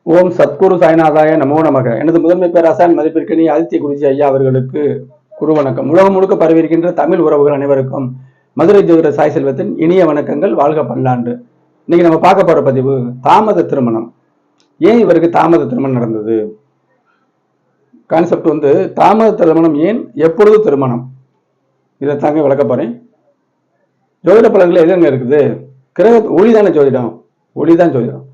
ஓம் சத்குரு சாய்நாதாய நமோ நமக. எனது முதன்மை பேராசான் மதிப்பிற்கினி ஆதித்ய குருஜி ஐயா அவர்களுக்கு குரு வணக்கம். உலகம் முழுக்க பரவியிருக்கின்ற தமிழ் உறவுகள் அனைவருக்கும் மதுரை ஜோதிட சாய் செல்வத்தின் இனிய வணக்கங்கள். வாழ்க பல்லாண்டு. இன்னைக்கு நம்ம பார்க்க போற பதிவு தாமத திருமணம். ஏன் இவருக்கு தாமத திருமணம் நடந்தது? கான்செப்ட் தாமத திருமணம் ஏன், எப்பொழுது திருமணம், இதை தாங்க விளக்க போறேன். ஜோதிட பலன்கள் எதுங்க இருக்குது? கிரக ஒளிதான ஜோதிடம், ஒளிதான் ஜோதிடம்.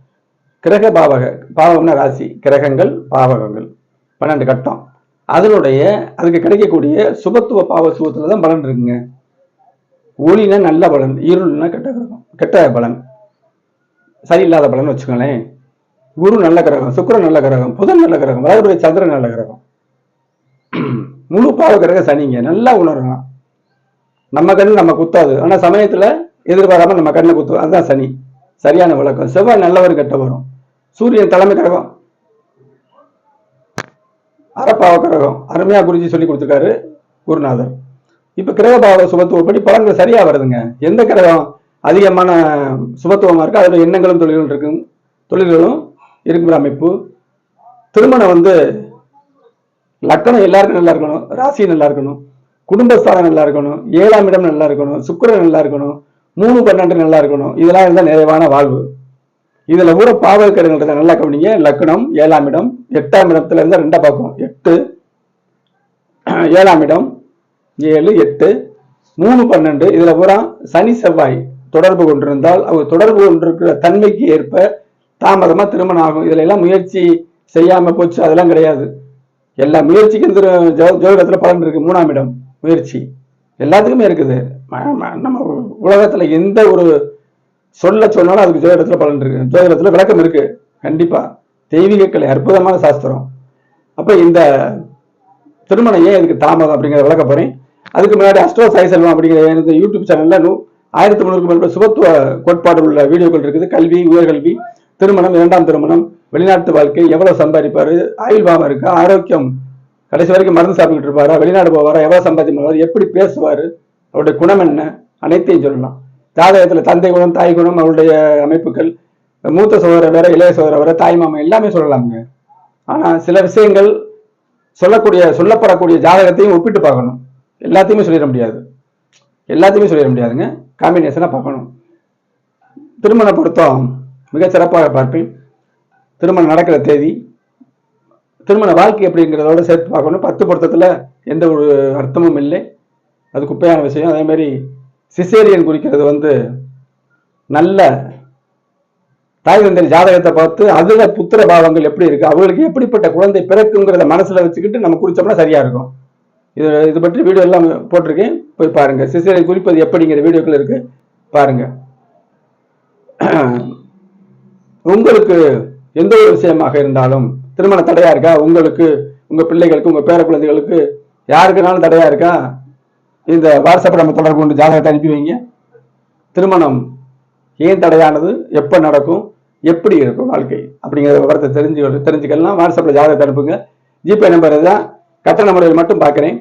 கிரக பாவக, பாவம்னா ராசி, கிரகங்கள் பாவகங்கள் 12 கட்டம். அதுக்கு கிடைக்கக்கூடிய சுபத்துவ பாவ சுபத்துல தான் பலன் இருக்குங்க. ஒளினா நல்ல பலன், இருள்னா கெட்ட கிரகம், கெட்ட பலன், சரியில்லாத பலன் வச்சுக்கோங்களேன். குரு நல்ல கிரகம், சுக்கிரன் நல்ல கிரகம், புதன் நல்ல கிரகம், வளர்புரை சந்திரன் நல்ல கிரகம், முழு பாவ கிரகம் சனிங்க. நல்லா உணரலாம். நம்ம கண்ணு நம்ம குத்தாது, ஆனா சமயத்துல எதிர்பாராம நம்ம கண்ணை குத்தும். அதுதான் சனி. சரியான விளக்கம். செவ்வாய் நல்லவர் கெட்ட வரும். சூரியன் தலைமை கிரகம், அறப்பாவ கிரகம். அருமையா குருஜி சொல்லி கொடுத்துருக்காரு குருநாதர். இப்ப கிரக பாவ சுபத்துவப்படி பலன்கள் சரியா வருதுங்க. எந்த கிரகம் அதிகமான சுபத்துவமா இருக்கு, அதோட எண்ணங்களும் தொழில்களும் இருக்குற அமைப்பு. திருமணம் லக்கணம் எல்லாருக்கும் நல்லா இருக்கணும், ராசி நல்லா இருக்கணும், குடும்பஸ்தானம் நல்லா இருக்கணும், 7ஆம் இடம் நல்லா இருக்கணும், சுக்கிரன் நல்லா இருக்கணும், 3, 12 நல்லா இருக்கணும். இதெல்லாம் இருந்தா நிறைவான வாழ்வு. இதுல கூட பாவகிரகங்கள் நல்லா கவனிங்க. லக்னம் 7ஆம் இடம், 8ஆம் இடத்துல இருந்தா 2 பார்க்கும். 8, 7ஆம் இடம், 7, 8, 3, 12. இதுல பூரா சனி செவ்வாய் தொடர்பு கொண்டிருந்தால் அவர் தொடர்பு கொண்டிருக்கிற தன்மைக்கு ஏற்ப தாமதமா திருமணம் ஆகும். இதுல எல்லாம் முயற்சி செய்யாம போச்சு அதெல்லாம் கிடையாது. எல்லா முயற்சிக்கும் ஜோதிடத்துல பலன் இருக்கு. 3ஆம் இடம் முயற்சி எல்லாத்துக்குமே இருக்குது. நம்ம உலகத்துல எந்த ஒரு சொன்னாலும் அதுக்கு ஜோதிடத்துல பலன் இருக்கு, ஜோதிடத்துல விளக்கம் இருக்கு. கண்டிப்பா தெய்வீக கலை, அற்புதமான சாஸ்திரம். அப்ப இந்த திருமணம் ஏன் இதுக்கு தாமதம் அப்படிங்கிறத விளக்க போறேன். அதுக்கு முன்னாடி அஸ்ட்ரோ சாய் செல்வம் அப்படிங்கிற இந்த யூடியூப் சேனல்ல 1300க்கும் மேற்பட்ட சுபத்துவ கோட்பாடு உள்ள வீடியோக்கள் இருக்குது. கல்வி, உயர்கல்வி, திருமணம், 2ஆம் திருமணம், வெளிநாட்டு வாழ்க்கை, எவ்வளவு சம்பாதிப்பாரு, ஆயுள் பாவம் இருக்கா, ஆரோக்கியம், கடைசி வரைக்கும் மருந்து சாப்பிட்டுட்டு இருப்பாரா, வெளிநாடு போவாரா, எவ்வளவு சம்பாதிச்சு பண்ணுவாரு, எப்படி பேசுவாரு, அவருடைய குணம் என்ன, அனைத்தையும் சொல்லலாம். ஜாதகத்துல தந்தை குணம், தாய் குணம், அவருடைய அமைப்புகள், மூத்த சகோதரர் வேற, இளைய சகோதரர் வேற, தாய் மாமா எல்லாமே சொல்லலாமுங்க. ஆனா சில விஷயங்கள் சொல்லப்படக்கூடிய ஜாதகத்தையும் ஒப்பிட்டு பார்க்கணும். எல்லாத்தையுமே சொல்லிட முடியாதுங்க. காம்பினேஷனா பார்க்கணும். திருமண பொருத்தம் மிக சிறப்பாக பார்ப்பேன். திருமணம் நடக்கிற தேதி, திருமண வாழ்க்கை எப்படிங்கிறதோட சேர்த்து பார்க்கணும். 10 பொருத்தத்துல எந்த ஒரு அர்த்தமும் இல்லை, அது குப்பையான விஷயம். அதே மாதிரி சிசேரியன் குறிக்கிறது நல்ல தாய் தந்தை ஜாதகத்தை பார்த்து அதுல புத்திர பாவங்கள் எப்படி இருக்கு, அவங்களுக்கு எப்படிப்பட்ட குழந்தை பிறக்குங்கிறத மனசுல வச்சுக்கிட்டு நம்ம குறிச்சோம்னா சரியா இருக்கும். இது பற்றி வீடியோ எல்லாம் போட்டிருக்கேன், போய் பாருங்க. சிசேரியன் குறிப்பது எப்படிங்கிற வீடியோக்கள் இருக்கு, பாருங்க. உங்களுக்கு எந்த ஒரு விஷயமாக இருந்தாலும் திருமண தடையா இருக்கா, உங்களுக்கு, உங்க பிள்ளைகளுக்கு, உங்க பேர குழந்தைகளுக்கு யாருக்குனாலும் தடையா இருக்கா, இந்த வாட்ஸ்அப் நம்ம தொடர்பு கொண்டு ஜாதகத்தை அனுப்பி வைங்க. திருமணம் ஏன் தடையானது, எப்ப நடக்கும், எப்படி இருக்கும் வாழ்க்கை அப்படிங்கிற விவரத்தை தெரிஞ்சுக்கலாம். வாட்ஸ்அப்ல ஜாதகத்தை அனுப்புங்க. ஜிபே நம்பர் தான், கட்டண முறையில் மட்டும் பார்க்கிறேன்.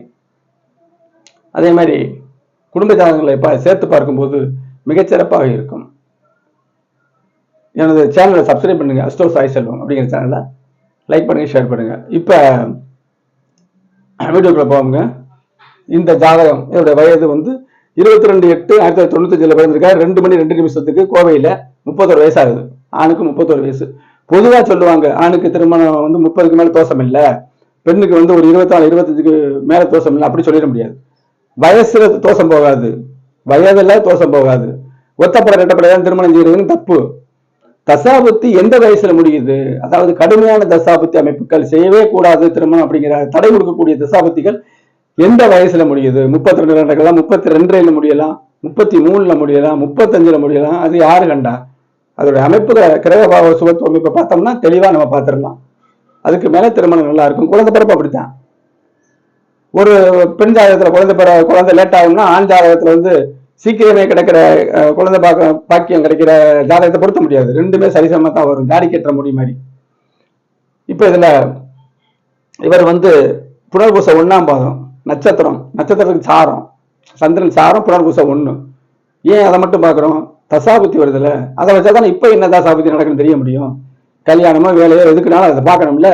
அதே மாதிரி குடும்ப ஜாதகங்களை சேர்த்து பார்க்கும்போது மிகச்சிறப்பாக இருக்கும். எனது சேனலை சப்ஸ்கிரைப் பண்ணுங்க. அஸ்ட்ரோ சாய் செல்வம் அப்படிங்கிற சேனலை லைக் பண்ணுங்க, ஷேர் பண்ணுங்க. இப்ப வீடியோக்குள்ள போவாங்க. இந்த ஜாதகம், இதோட வயது 22/8/1995 பிறந்திருக்காரு. 2 மணி 2 நிமிஷத்துக்கு கோவையில 31 வயசு ஆகுது. ஆணுக்கு 31 வயசு. பொதுவா சொல்லுவாங்க ஆணுக்கு திருமணம் 30க்கு மேல தோஷம் இல்ல, பெண்ணுக்கு ஒரு 24 25க்கு மேல தோஷம் இல்லை, அப்படி சொல்லிட முடியாது. வயசுல தோஷம் போகாது, வயதுல தோஷம் போகாது. ஒத்தப்பட ரெட்டப்படையான் திருமணம் செய்யறதுன்னு தப்பு. தசாபுத்தி எந்த வயசுல முடியுது, அதாவது கடுமையான தசாபுத்தி அமைப்புகள் செய்யவே கூடாது திருமணம் அப்படிங்கிற தடை கொடுக்கக்கூடிய தசாபுத்திகள் எந்த வயசுல முடியுது? 32 நடக்கலாம், 32ல முடியலாம், 33ல முடியலாம், 35ல முடியலாம். அது யாரு கண்டா? அதோட அமைப்பு, கிரகபாவ சுபத்துவ அமைப்பை பார்த்தோம்னா தெளிவா நம்ம பார்த்துடலாம். அதுக்கு மேல திருமணம் நல்லா இருக்கும். குழந்தை பிறப்பு அப்படித்தான். ஒரு பெண் ஜாதகத்துல குழந்தை லேட் ஆகும்னா, ஆண் ஜாதகத்துல சீக்கிரமே கிடைக்கிற குழந்தை பாக்கியம் கிடைக்கிற ஜாதகத்தை பொருத்த முடியாது. ரெண்டுமே சரிசமமா தான் வரும், ஜாடி கட்டுற முடி மாதிரி. இப்ப இதுல இவர் புனர்பூச 1ஆம் பாதம், நட்சத்திரத்துக்கு சாரம், சந்திரன் சாரம், புனர்பூச 1. ஏன் அதை மட்டும் பார்க்குறோம்? தசாபுத்தி வருதுல்ல, அதை வச்சாதான் இப்ப என்ன தசாபுத்தி நடக்குன்னு தெரிய முடியும். கல்யாணமோ வேலையோ எதுக்குனாலும் அதை பார்க்கணும்ல.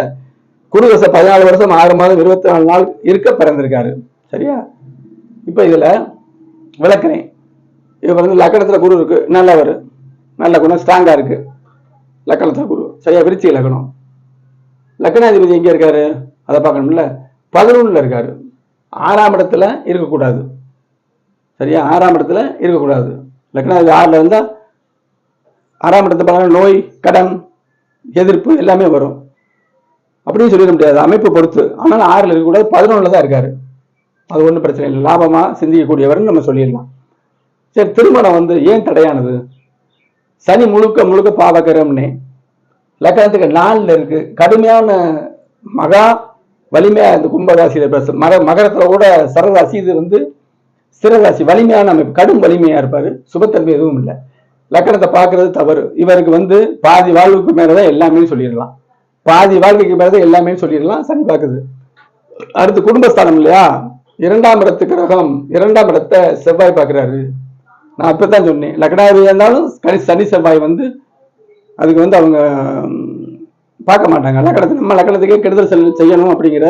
குருதசை 14 வருஷம் 6 மாதம் 24 நாள் இருக்க பிறந்திருக்காரு. சரியா? இப்ப இதுல விளக்குறேன். இவர் வந்து லக்கணத்துல குரு இருக்கு, நல்லவர், நல்ல குணம், ஸ்ட்ராங்கா இருக்கு. லக்கணத்துல குரு சரியா, விருச்சிக லக்கணம். லக்கணாதிபதி எங்க இருக்காரு அதை பார்க்கணும்ல. 11ல இருக்காரு. 6ஆம் இடத்துல இருக்கக்கூடாது. சரியா? 6ஆம் இடத்துல இருக்கக்கூடாது. லக்கணாதிபதி 6ல இருந்தா 6ஆம் இடத்துல பார்த்தா நோய், கடன், எதிர்ப்பு எல்லாமே வரும். அப்படின்னு சொல்லிட முடியாது, அமைப்பு பொறுத்து. ஆனால் 6ல இருக்கக்கூடாது, 11ல தான் இருக்காரு. அது ஒன்றும் பிரச்சனை இல்லை, லாபமா சிந்திக்கக்கூடியவர்னு நம்ம சொல்லிடலாம். சரி, திருமணம் வந்து ஏன் தடையானது? சனி முழுக்க முழுக்க பாவகரம்னே லக்கணத்துக்கு 4ல இருக்கு. கடுமையான மகா வலிமையா இந்த கும்பராசியில மகரத்துல கூட சரராசி, இது வந்து ஸ்திரராசி, வலிமையான அமைப்பு, கடும் வலிமையா இருப்பாரு. சுபத்தன்மை எதுவும் இல்லை. லக்கணத்தை பார்க்கறது தவறு. இவருக்கு வந்து பாதி வாழ்வுக்கு மேலதான் எல்லாமே சொல்லிடலாம். பாதி வாழ்க்கைக்கு மேலதான் எல்லாமே சொல்லிடலாம். சனி பார்க்குது. அடுத்து குடும்பஸ்தானம் இல்லையா, 2ஆம் இடத்து கிரகம், 2ஆம் இடத்தை செவ்வாய் பார்க்கிறாரு. நான் அப்பதான் சொன்னேன், லக்கணாதிபதியா இருந்தாலும் சனி செவ்வாய் வந்து அதுக்கு வந்து அவங்க பார்க்க மாட்டாங்க. லக்கணத்தை நம்ம லக்கணத்துக்கே கெடுதல் செய்யணும் அப்படிங்கிற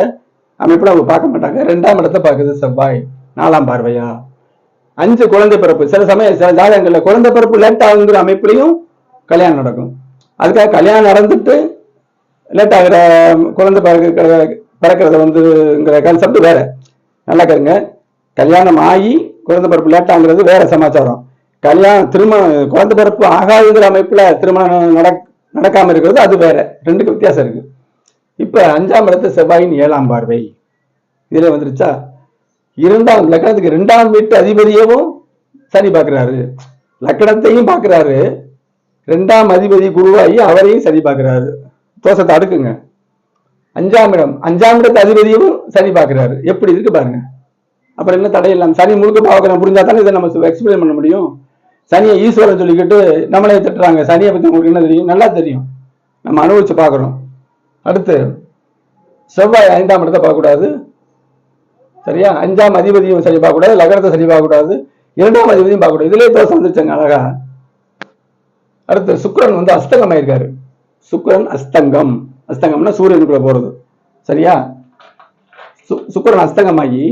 அமைப்புல அவங்க பார்க்க மாட்டாங்க. 2ஆம் இடத்தை பார்க்குது செவ்வாய், 4ஆம் பார்வையா. 5 குழந்தை பிறப்பு. சில சமயம் சில ஜாதகங்கள்ல குழந்தை பிறப்பு லேட் ஆகுங்கிற அமைப்புலையும் கல்யாணம் நடக்கும். அதுக்காக கல்யாணம் நடந்துட்டு லேட் ஆகிற குழந்தை பிறக்கிறத வந்துங்கிற கான்செப்ட் வேற. நல்லா கேளுங்க, கல்யாணம் ஆகி குழந்தை பிறப்பு லேட் ஆகுறது வேற சமாச்சாரம். திருமணம் குழந்தை பிறப்பு ஆகாதுங்கிற அமைப்புல திருமணம் நடக்காம இருக்கிறது அது வேற. ரெண்டுக்கு வித்தியாசம் இருக்கு. இப்ப 5ஆம் இடத்து செவ்வாயின் 7ஆம் பார்வை இதுல வந்துருச்சா. லக்கணத்துக்கு 2ஆம் வீட்டு அதிபதியவும் சனி பார்க்கிறாரு, லக்கணத்தையும் பார்க்கிறாரு. 2ஆம் அதிபதி குருவாகி அவரையும் சனி பார்க்கிறாரு. தோஷத்தை அடுக்குங்க. 5ஆம் இடம், 5ஆம் இடத்து அதிபதியும் சனி பார்க்கிறாரு. எப்படி இருக்கு பாருங்க. அப்புறம் என்ன தடை இல்லாம சனி முழுக்க பார்க்கணும், புரிஞ்சா தானே இதை நம்ம எக்ஸ்பிளைன் பண்ண முடியும். சனியை ஈஸ்வரன் சொல்லிக்கிட்டு நம்மளே திட்டுறாங்க. சனியை பத்தி உங்களுக்கு என்ன தெரியும்? நல்லா தெரியும், நம்ம அனுபவிச்சு பார்க்கிறோம். அடுத்து செவ்வாய் 5ஆம் இடத்தை பார்க்கக்கூடாது. சரியா? 5ஆம் அதிபதியும் சரி பார்க்கக்கூடாது, லக்னத்தை சரி பார்க்கக்கூடாது, 2ஆம் அதிபதியும் பார்க்கக்கூடாது. இதுலேயே தோசை வந்துருச்சாங்க அழகா. அடுத்து சுக்கிரன் வந்து அஸ்தங்கம் ஆயிருக்காரு. சுக்கிரன் அஸ்தங்கம், அஸ்தங்கம்னா சூரியனுக்குள்ள போறது. சரியா? சுக்கிரன் அஸ்தங்கமாகி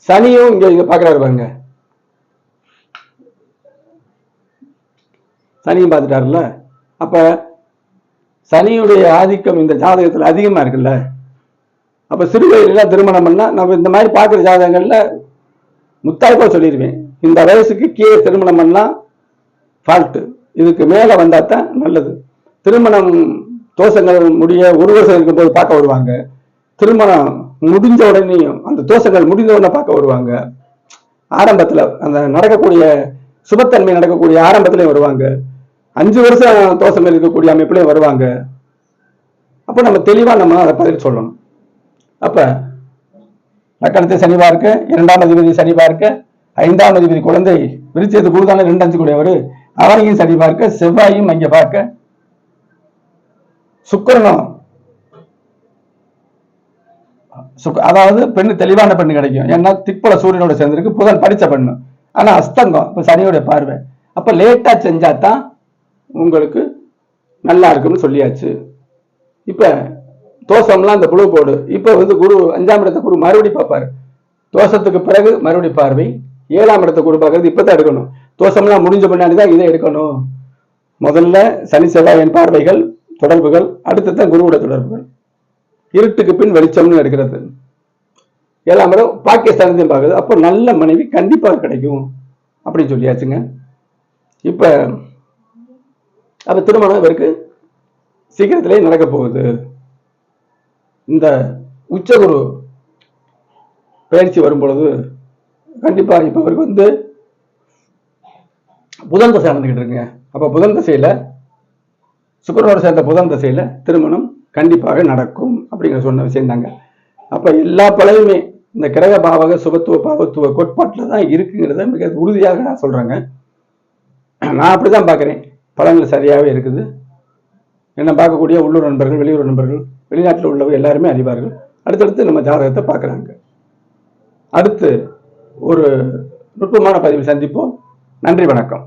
சனியும் இங்க பாக்குறாரு பாருங்க. சனியும் பார்த்துட்டாருல்ல. அப்ப சனியுடைய ஆதிக்கம் இந்த ஜாதகத்துல அதிகமா இருக்குல்ல. அப்ப சிறு வயதுல திருமணம் பண்ணா நம்ம இந்த மாதிரி பார்க்குற ஜாதகங்கள்ல முத்தாய்ப்பா சொல்லிடுவேன், இந்த வயசுக்கு கீழே திருமணம் பண்ணா ஃபால்ட்டு, இதுக்கு மேல வந்தா தான் நல்லது. திருமணம் தோஷங்கள் முடிய 1 வருஷம் இருக்கும்போது பார்க்க வருவாங்க. திருமணம் முடிஞ்ச உடனேயும் அந்த தோஷங்கள் முடிந்த உடனே பார்க்க வருவாங்க. ஆரம்பத்துல அந்த நடக்கக்கூடிய சுபத்தன்மை நடக்கக்கூடிய ஆரம்பத்திலையும் வருவாங்க. 5 வருஷம் தோஷம் இருக்கக்கூடிய அமைப்புலையும் வருவாங்க. அப்ப நம்ம தெளிவா நம்ம அதை பதில் சொல்லணும். அப்ப லக்கணத்தை சனி பார்க்க, 2ஆம் அதிபதி சனி பார்க்க, 5ஆம் அதிபதி குழந்தை விருச்சியத்து குருதான 2 5 கூடியவர், அவரையும் சனி பார்க்க, செவ்வாயும் அங்க பார்க்க, சுக்கிரனும் அதாவது பெண்ணு தெளிவான பெண்ணு கிடைக்கும். ஏன்னா திப்பல சூரியனோட சேர்ந்திருக்கு, புதன் படிச்ச பெண்ணு. ஆனா அஸ்தங்கம், இப்ப சனியோட பார்வை. அப்ப லேட்டா செஞ்சாதான் உங்களுக்கு நல்லா இருக்குன்னு சொல்லியாச்சு. இப்ப தோஷம்லாம் இந்த புழு கோடு. இப்ப வந்து குரு 5ஆம் இடத்தை குரு மறுபடி பார்ப்பாரு. தோஷத்துக்கு பிறகு மறுபடி பார்வை. 7ஆம் இடத்தை குரு பார்க்கறது இப்பதான் எடுக்கணும். தோஷம்லாம் முடிஞ்ச பின்னாடிதான் இதை எடுக்கணும். முதல்ல சனி செவ்வாயின் பார்வைகள், தொடர்புகள், அடுத்து தான் குருவோட தொடர்புகள். இருட்டுக்கு பின் வெளிச்சம்னு எடுக்கிறது. 7ஆம் இடம் பாகிஸ்தானத்தையும் பார்க்குது. அப்போ நல்ல மனைவி கண்டிப்பாக கிடைக்கும் அப்படின்னு சொல்லியாச்சுங்க. இப்ப அப்ப திருமணம் இவருக்கு சீக்கிரத்திலே நடக்க போகுது. இந்த உச்சகுரு பயிற்சி வரும் பொழுது கண்டிப்பா இப்ப இவருக்கு வந்து புதன் தசை நடந்துகிட்டு இருக்குங்க. அப்ப புதன் தசையில சுக்கிரனோட சேர்ந்த புதன் தசையில திருமணம் கண்டிப்பாக நடக்கும் அப்படிங்கிற சொன்ன விஷயம் தாங்க. அப்ப எல்லா பலனுமே இந்த கிரக பாவக சுபத்துவ பாவத்துவ கோட்பாட்டில் தான் இருக்குங்கிறத மிக உறுதியாக நான் சொல்றேங்க. நான் அப்படிதான் பார்க்குறேன். பலன்கள் சரியாகவே இருக்குது. என்ன பார்க்கக்கூடிய உள்ளூர் நண்பர்கள், வெளியூர் நண்பர்கள், வெளிநாட்டில் உள்ளவங்க எல்லாருமே அறிவார்கள். அடுத்தடுத்து நம்ம ஜாதகத்தை பார்க்குறாங்க. அடுத்து ஒரு நுட்பமான பதிவில் சந்திப்போம். நன்றி, வணக்கம்.